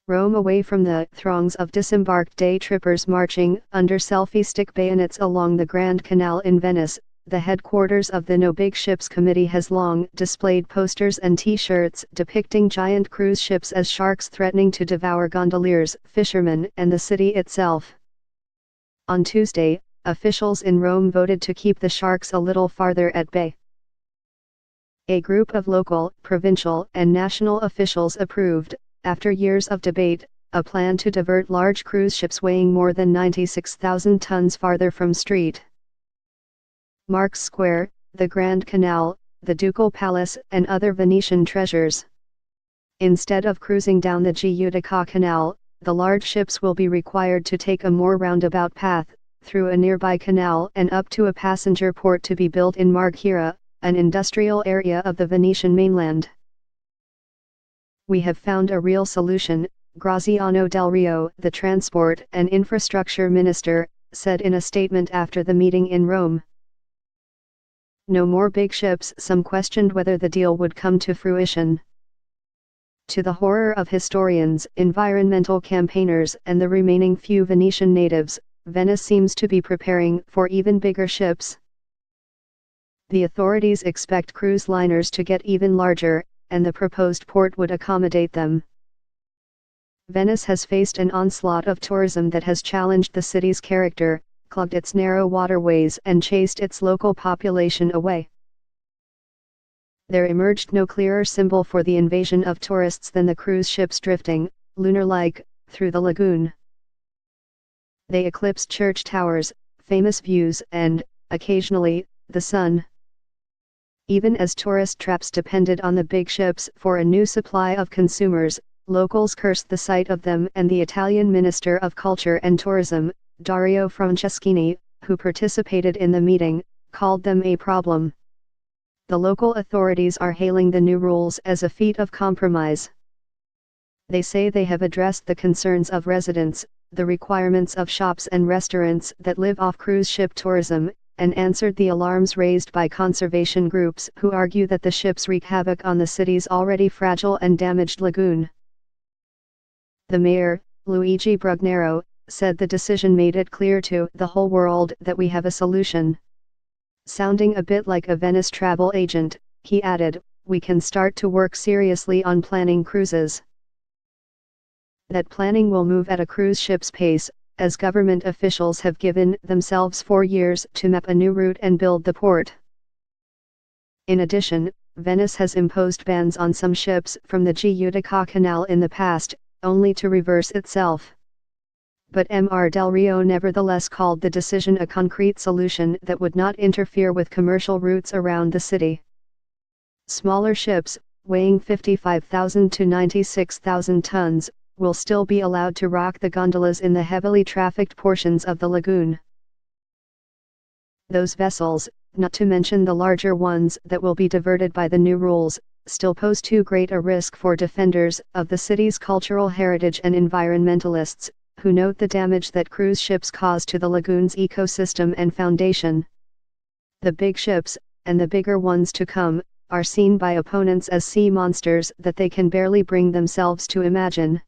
Roam away from the throngs of disembarked day trippers marching under selfie stick bayonets along the Grand Canal in Venice. The headquarters of the No Big Ships Committee has long displayed posters and t-shirts depicting giant cruise ships as sharks threatening to devour gondoliers, fishermen, and the city itself. On Tuesday, officials in Rome voted to keep the sharks a little farther at bay. A group of local, provincial, and national officials approved, after years of debate, a plan to divert large cruise ships weighing more than 96,000 tons farther from street. Marks Square, the Grand Canal, the Ducal Palace, and other Venetian treasures. Instead of cruising down the Giudecca Canal, the large ships will be required to take a more roundabout path, through a nearby canal and up to a passenger port to be built in Marghera, an industrial area of the Venetian mainland. We have found a real solution, Graziano Del Rio, the Transport and Infrastructure Minister, said in a statement after the meeting in Rome. No more big ships. Some questioned whether the deal would come to fruition. To the horror of historians, environmental campaigners, and the remaining few Venetian natives, Venice seems to be preparing for even bigger ships. The authorities expect cruise liners to get even larger, and the proposed port would accommodate them. Venice has faced an onslaught of tourism that has challenged the city's character, clogged its narrow waterways, and chased its local population away. There emerged no clearer symbol for the invasion of tourists than the cruise ships drifting, lunar-like, through the lagoon. They eclipsed church towers, famous views, and, occasionally, the sun. Even as tourist traps depended on the big ships for a new supply of consumers, locals cursed the sight of them, and the Italian Minister of Culture and Tourism, Dario Franceschini, who participated in the meeting, called them a problem. The local authorities are hailing the new rules as a feat of compromise. They say they have addressed the concerns of residents, the requirements of shops and restaurants that live off cruise ship tourism, and answered the alarms raised by conservation groups who argue that the ships wreak havoc on the city's already fragile and damaged lagoon. The mayor, Luigi Brugnero, said the decision made it clear to the whole world that we have a solution. Sounding a bit like a Venice travel agent, he added, "We can start to work seriously on planning cruises." That planning will move at a cruise ship's pace, as government officials have given themselves 4 years to map a new route and build the port. In addition, Venice has imposed bans on some ships from the Giudecca Canal in the past, only to reverse itself. But Mr. Del Rio nevertheless called the decision a concrete solution that would not interfere with commercial routes around the city. Smaller ships, weighing 55,000 to 96,000 tons, will still be allowed to rock the gondolas in the heavily trafficked portions of the lagoon. Those vessels, not to mention the larger ones that will be diverted by the new rules, still pose too great a risk for defenders of the city's cultural heritage and environmentalists, who note the damage that cruise ships cause to the lagoon's ecosystem and foundation. The big ships, and the bigger ones to come, are seen by opponents as sea monsters that they can barely bring themselves to imagine.